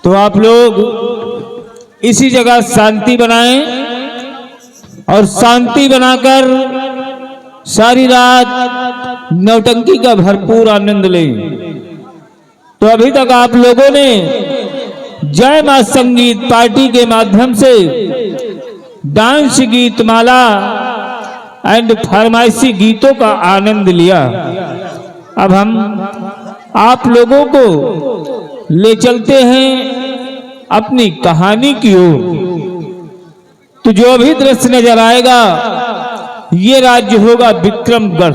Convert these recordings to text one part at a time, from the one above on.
तो आप लोग इसी जगह शांति बनाएं और शांति बनाकर सारी रात नौटंकी का भरपूर आनंद लें। तो अभी तक आप लोगों ने जय मां संगीत पार्टी के माध्यम से डांस गीत माला एंड फरमाइशी गीतों का आनंद लिया। अब हम आप लोगों को ले चलते हैं अपनी कहानी की ओर। तो जो अभी दृश्य नजर आएगा ये राज्य होगा विक्रमगढ़,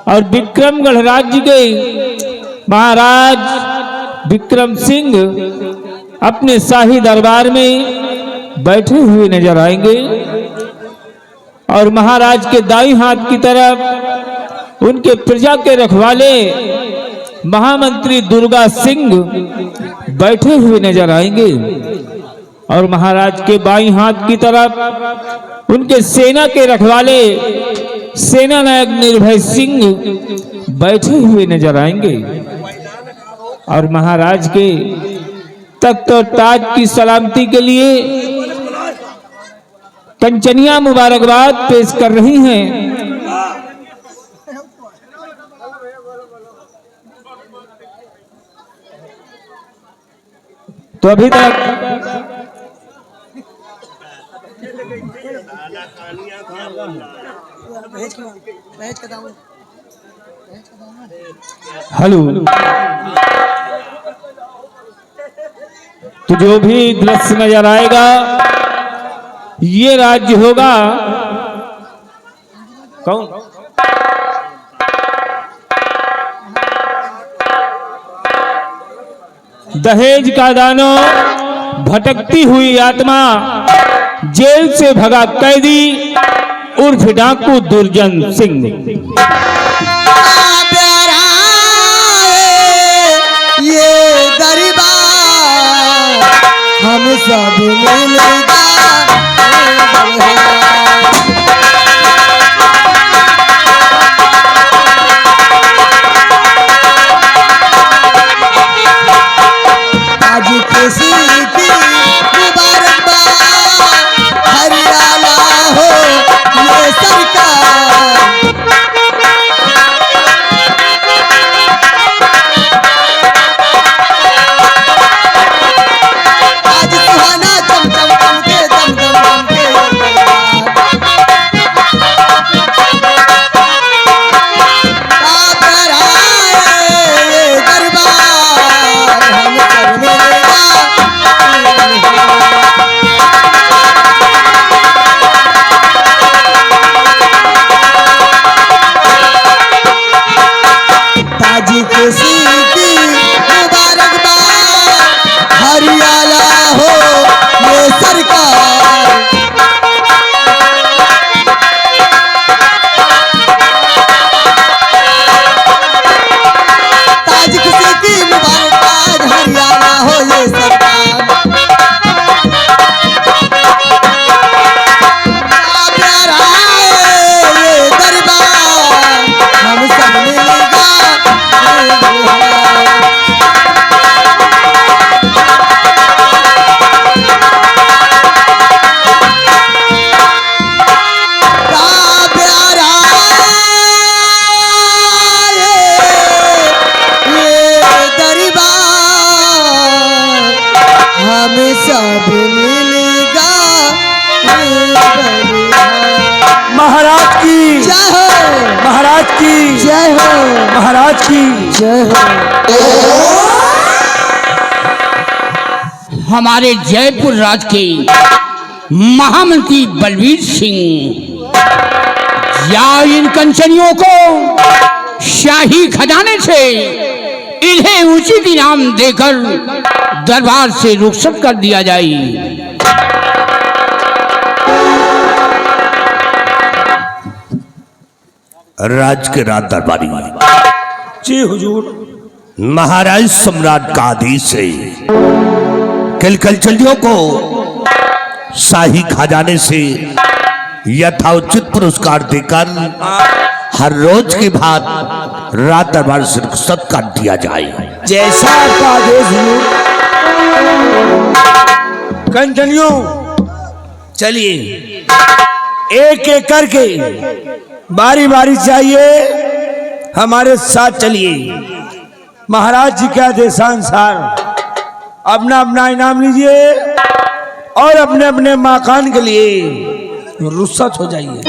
और विक्रमगढ़ राज्य के महाराज विक्रम सिंह अपने शाही दरबार में बैठे हुए नजर आएंगे और महाराज के दाईं हाथ की तरफ उनके प्रजा के रखवाले महामंत्री दुर्गा सिंह बैठे हुए नजर आएंगे और महाराज के बाईं हाथ की तरफ उनके सेना के रखवाले सेना नायक निर्भय सिंह बैठे हुए नजर आएंगे और महाराज के तख्त और ताज की सलामती के लिए कंचनिया मुबारकबाद पेश कर रही हैं। तो अभी तक हेलो, तो जो भी दृश्य नजर आएगा ये राज्य होगा कौन? दहेज का दानो, भटकती हुई आत्मा, जेल से भगा कैदी उर्फ डाकू दुर्जन सिंह। ये दरबार हम सब मिलकर आज किसी की मुबारकबाद, हरियाणा हो ये सरकार। आज सुहाना चम चम चम के दम दम दम के सब मिलेगा। महाराज की जय हो, महाराज की जय हो, महाराज की जय हो। हमारे जयपुर राज्य के महामंत्री बलवीर सिंह या इन कंचनियों को शाही खजाने से इन्हें उचित इनाम देकर दरबार से रुखसत कर दिया जाए। राज के राज दरबारी जी हुजूर, महाराज सम्राट का आदेश है कलकलचलियों को शाही खजाने से यथाउचित पुरस्कार देकर हर रोज की भांति रात दरबार से रुखसत कर दिया जाए। जैसा आपका आदेश हुजूर। कंचनियों, चलिए एक एक करके बारी बारी चाहिए हमारे साथ चलिए। महाराज जी के आदेशानुसार अपना अपना इनाम लीजिए और अपने अपने मकान के लिए रुखसत हो जाइए।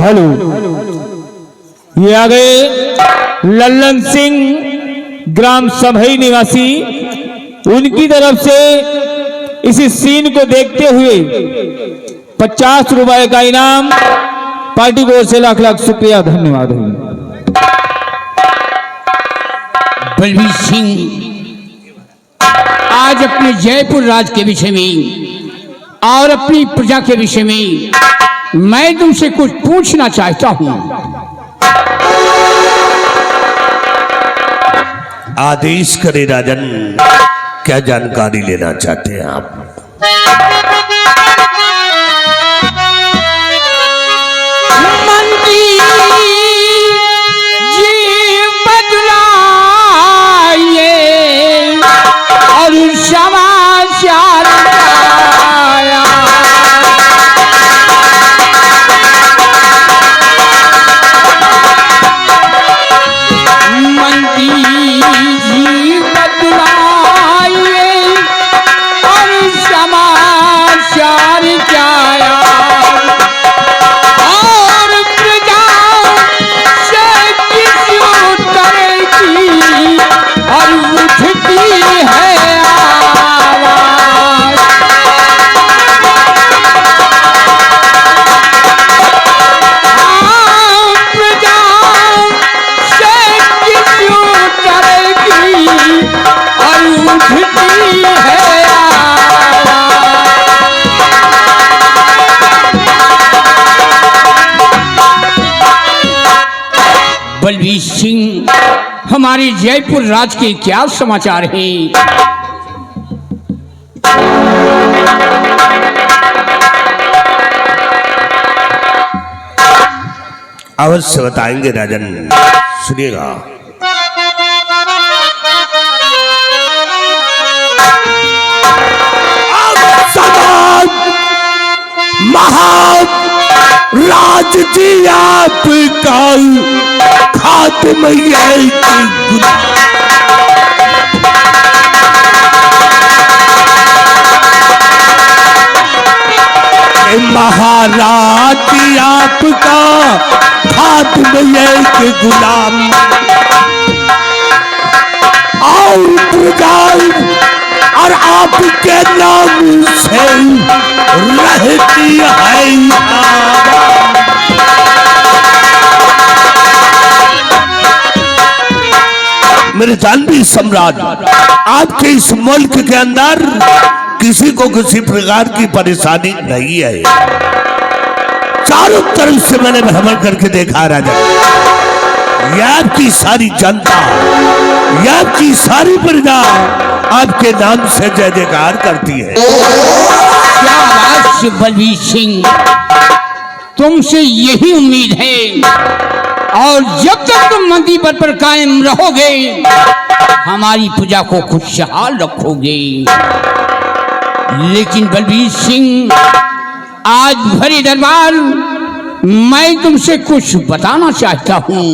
हेलो, ये आ गए लल्लन सिंह, ग्राम समही निवासी। उनकी तरफ से इसी सीन को देखते हुए 50 रुपए का इनाम पार्टी की ओर से लाख लाख शुक्रिया, धन्यवाद। बलवीर सिंह आज अपने जयपुर राज के विषय में और अपनी प्रजा के विषय में मैं तुमसे कुछ पूछना चाहता हूं। आदेश करे राजन, क्या जानकारी लेना चाहते हैं आप? मंत्री जी बदलाइए और समाचार आया। मंत्री जी बदलाइए और समाचार क्या आया। और प्रजा से किस उत्तर की और उठती है आवाज। प्रजा से किस उत्तर की और उठती है बलवीर सिंह, हमारे जयपुर राज के क्या समाचार हैं? अवश्य बताएंगे राजन, सुनिएगा। महाराज जी आपका खात्मा महाराज जी आपका खात्मा के गुलाम और प्रजा और आपके नाम से रहती है। मेरे जानवी सम्राट, आपके इस मुल्क के अंदर किसी को किसी प्रकार की परेशानी नहीं है। चारों तरफ से मैंने भ्रमण करके देखा राजा, यह आपकी सारी जनता, यह आपकी सारी प्रजा आपके नाम से जय जयकार करती है। शाबाश बलवीर सिंह, तुमसे यही उम्मीद है और जब तक तुम मंत्री पद पर कायम रहोगे हमारी प्रजा को खुशहाल रखोगे। लेकिन बलवीर सिंह, आज भरे दरबार मैं तुमसे कुछ बताना चाहता हूं।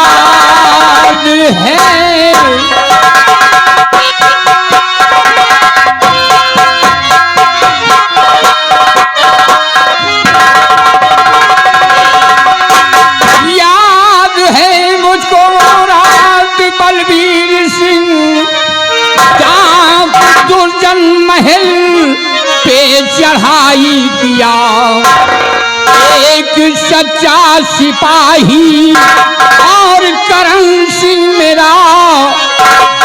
याद है याद है मुझको रात बलबीर सिंह दुर्जन महल पे चढ़ाई किया एक सच्चा सिपाही और करण सिंह मेरा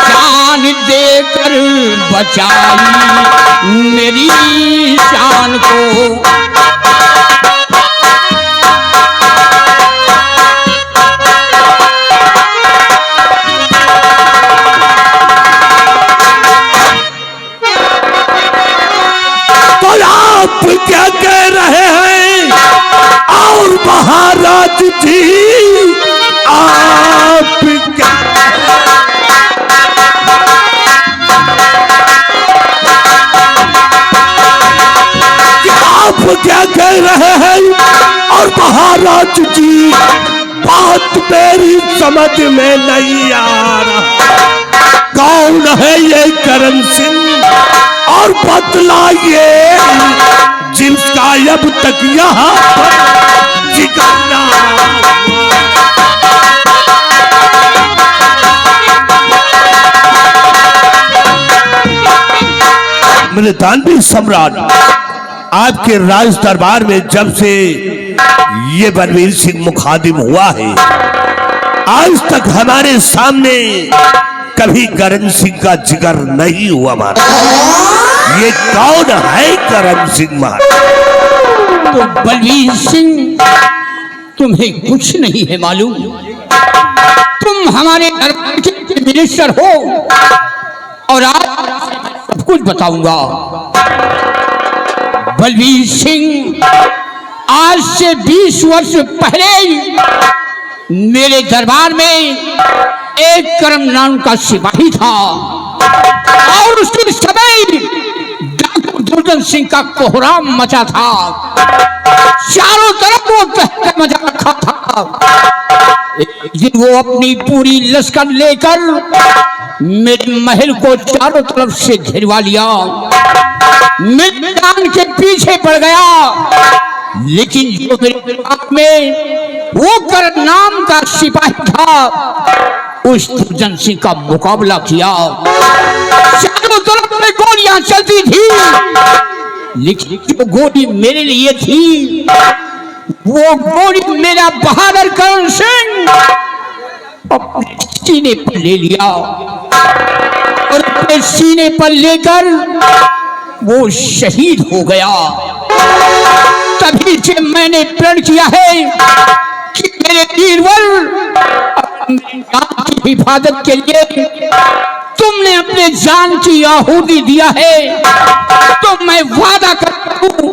जान देकर बचाई मेरी शान को आप क्या कह रहे हैं और महाराज जी आप क्या आप क्या कह रहे हैं और महाराज जी बात मेरी समझ में नहीं आ रहा कौन है ये करण सिंह और बतलाइए जिसका अब तक यहाँ पर जिगरना मेरे दानवी सम्राट आपके राज दरबार में जब से ये बलबीर सिंह मुखादिम हुआ है आज तक हमारे सामने कभी करण सिंह का जिगर नहीं हुआ महाराज ये कौन है करण सिंह महाराज तो बलबीर सिंह तुम्हें कुछ नहीं है मालूम तुम हमारे दरबार के मिनिस्टर हो और आज सब कुछ बताऊंगा बलबीर सिंह आज से 20 वर्ष पहले मेरे दरबार में एक करम नाम का सिपाही था और उसके समय डॉक्टर दुर्जन सिंह का कोहराम मचा था चारों तरफ वो कहकर मचा रखा था एक दिन वो अपनी पूरी लश्कर लेकर मेरे महल को चारों तरफ से घेरवा लिया मैदान के पीछे पड़ गया लेकिन जो मेरे दरबार में वो कर नाम का सिपाही था उस दुर्जन सिंह का मुकाबला किया चारों तरफ में गोलियां चलती थी लेकिन जो गोली मेरे लिए थी वो गोली मेरा बहादुर करण सिंह अपने सीने पर ले लिया और अपने सीने पर लेकर वो शहीद हो गया तभी से मैंने प्रण किया है कि मेरे वीरवर की हिफाजत के लिए तुमने अपने जान की आहुति दिया है तो मैं वादा करता हूं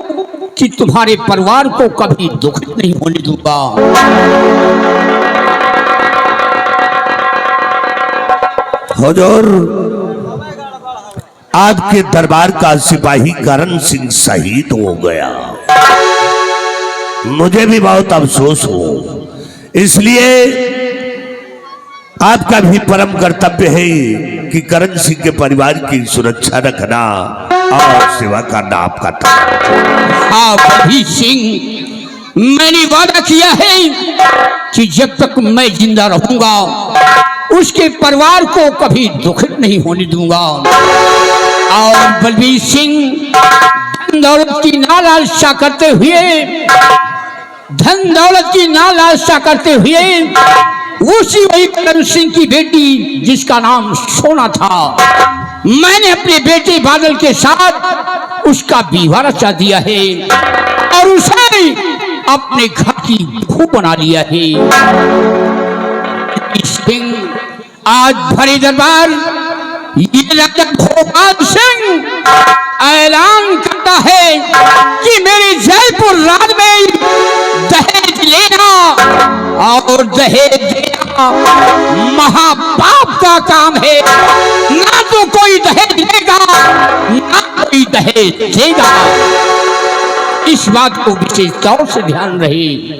कि तुम्हारे परिवार को कभी दुख नहीं होने दूंगा हुजूर आपके दरबार का सिपाही करण सिंह शहीद हो गया मुझे भी बहुत अफसोस हो इसलिए आपका भी परम कर्तव्य है कि करण सिंह के परिवार की सुरक्षा रखना और सेवा करना आपका बलबीर सिंह मैंने वादा किया है कि जब तक मैं जिंदा रहूंगा उसके परिवार को कभी दुख नहीं होने दूंगा और बलबीर सिंह धन दौलत की नालालसा करते हुए उसी वही करण सिंह की बेटी जिसका नाम सोना था मैंने अपने बेटे बादल के साथ उसका विवाह रचा दिया है और उसे अपने घर की बहू बना लिया है आज भरे दरबार ये राजा भोपाल सिंह ऐलान करता है कि मेरे जयपुर राज में दहेज लेना और दहेज देना महापाप का काम है ना तो कोई दहेज लेगा ना कोई दहेज देगा इस बात को विशेष तौर से ध्यान रहे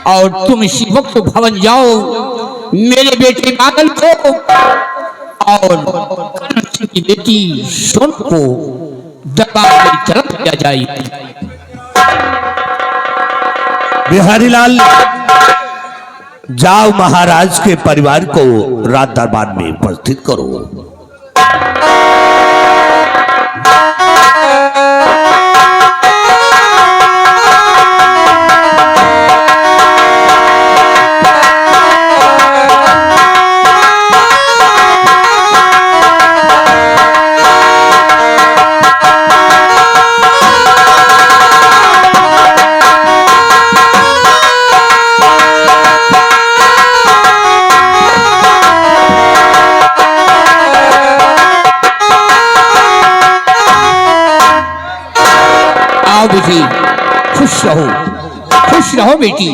और तुम इसी वक्त भवन जाओ मेरे बेटे बादल को और करण सिंह की बेटी सोन को दरबार में तरफ किया जाए। बिहारी लाल, जाओ महाराज के परिवार को राज दरबार में उपस्थित करो। आओ बेटी, खुश रहो बेटी।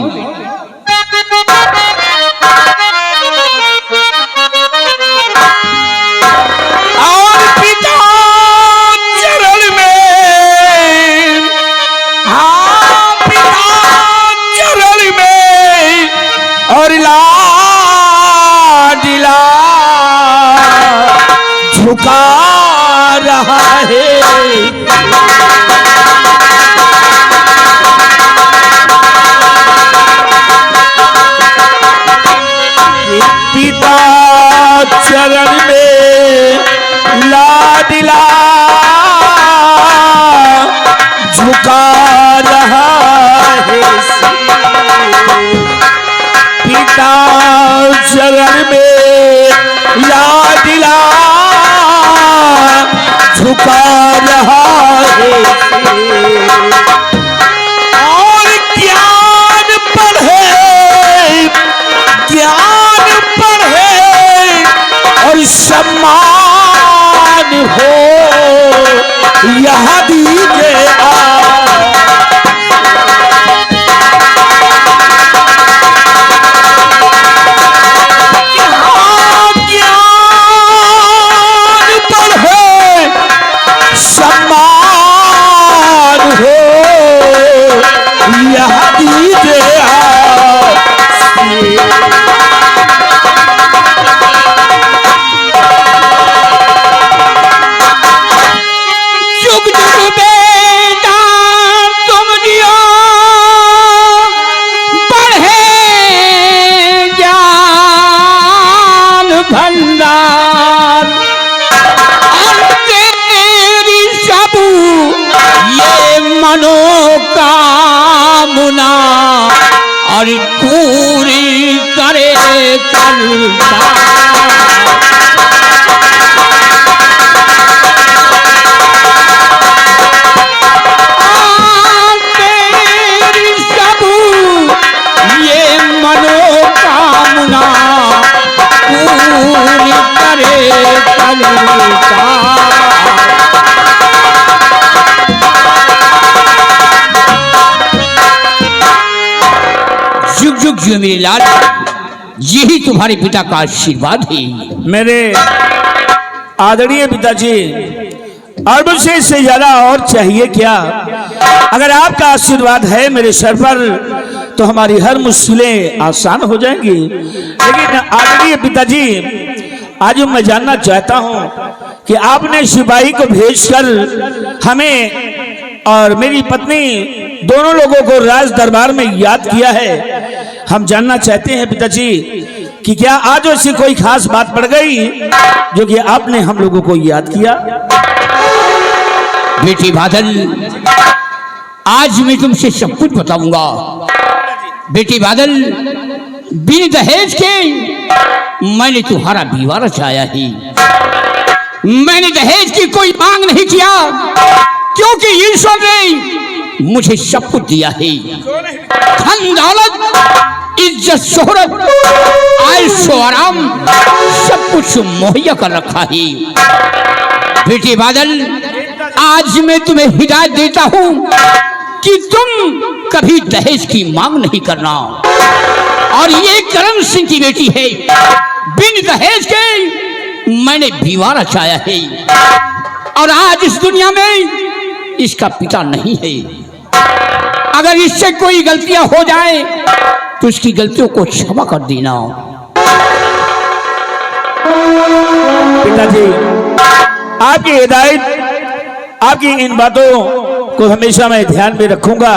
और पिता चरण में, हाँ पिता चरण में, और लाडिला झुका रहा है। पिता चरण में लाडिला झुका रहा है। पिता चरण में लाडिला झुका रहा है। और ज्ञान पढ़े और सम्मान हो यह दीजिए। ज्ञान पढ़े सम्मान हो यह दीजिए। भंडार और तेरी सब ये मनोकामना और पूरी करे करता। तेरी सब ये मनोकामना पूरी करे करता। जुग जुग जियो मेरे लाल, यही तुम्हारे पिता का आशीर्वाद है। मेरे आदरणीय पिताजी, और मुझसे इससे ज्यादा और चाहिए क्या? अगर आपका आशीर्वाद है मेरे सर पर तो हमारी हर मुश्किलें आसान हो जाएंगी। लेकिन आदरणीय पिताजी, आज मैं जानना चाहता हूं कि आपने सिपाही को भेजकर हमें और मेरी पत्नी दोनों लोगों को राज दरबार में याद किया है। हम जानना चाहते हैं पिताजी कि क्या आज ऐसी कोई खास बात पड़ गई जो कि आपने हम लोगों को याद किया? बेटी बादल, आज मैं तुमसे सब कुछ बताऊंगा। बेटी बादल, बिन दहेज के मैंने तुम्हारा विवाह रचाया है। मैंने दहेज की कोई मांग नहीं किया, क्योंकि ईश्वर ने मुझे सब कुछ दिया है। धन दौलत, इज्जत, शोहरत, आयुष्य, आराम सब कुछ मुहैया कर रखा है। बेटी बादल, आज मैं तुम्हें हिदायत देता हूं कि तुम कभी दहेज की मांग नहीं करना। और ये करण सिंह की बेटी है, बिन दहेज के मैंने विवाह रचाया है। और आज इस दुनिया में इसका पिता नहीं है। अगर इससे कोई गलतियां हो जाए तो उसकी गलतियों को क्षमा कर देना। पिताजी, आपकी हिदायत, आपकी इन बातों को हमेशा मैं ध्यान में रखूंगा।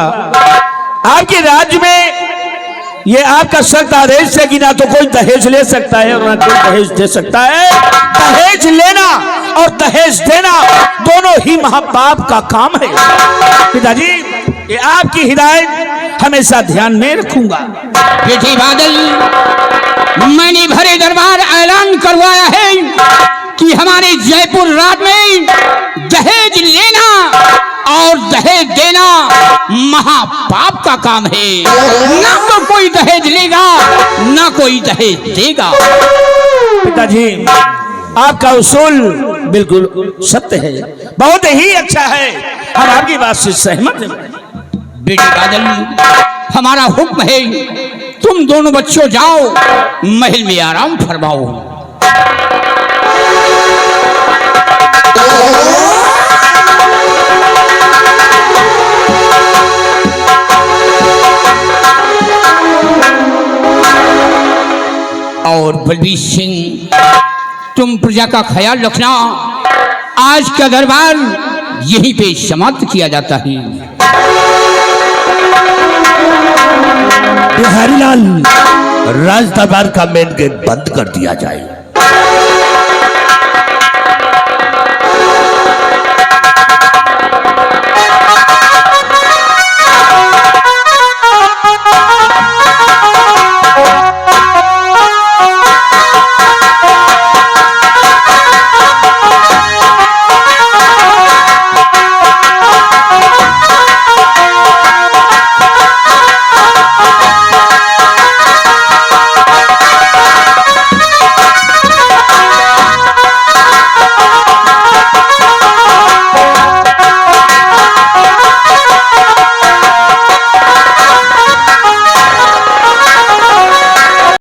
आपके राज्य में ये आपका सख्त आदेश है कि ना तो कोई दहेज ले सकता है और ना कोई दहेज दे सकता है। दहेज लेना और दहेज देना दोनों ही महापाप का काम है। पिताजी, ये आपकी हिदायत हमेशा ध्यान में रखूंगा। बेटे बादल, मैंने भरे दरबार ऐलान करवाया है कि हमारे जयपुर राज में दहेज लेना और दहेज देना महापाप का काम है। ना तो कोई दहेज लेगा, ना कोई दहेज देगा। पिताजी, आपका उसूल बिल्कुल सत्य है, बहुत ही अच्छा है, हम आपकी बात से सहमत हैं। बेटे बादल, हमारा हुक्म है, तुम दोनों बच्चों जाओ महल में आराम फरमाओ। और बलबीर सिंह, तुम प्रजा का ख्याल रखना। आज का दरबार यहीं पे समाप्त किया जाता है। बिहारीलाल, राज दरबार का मेन गेट बंद कर दिया जाए।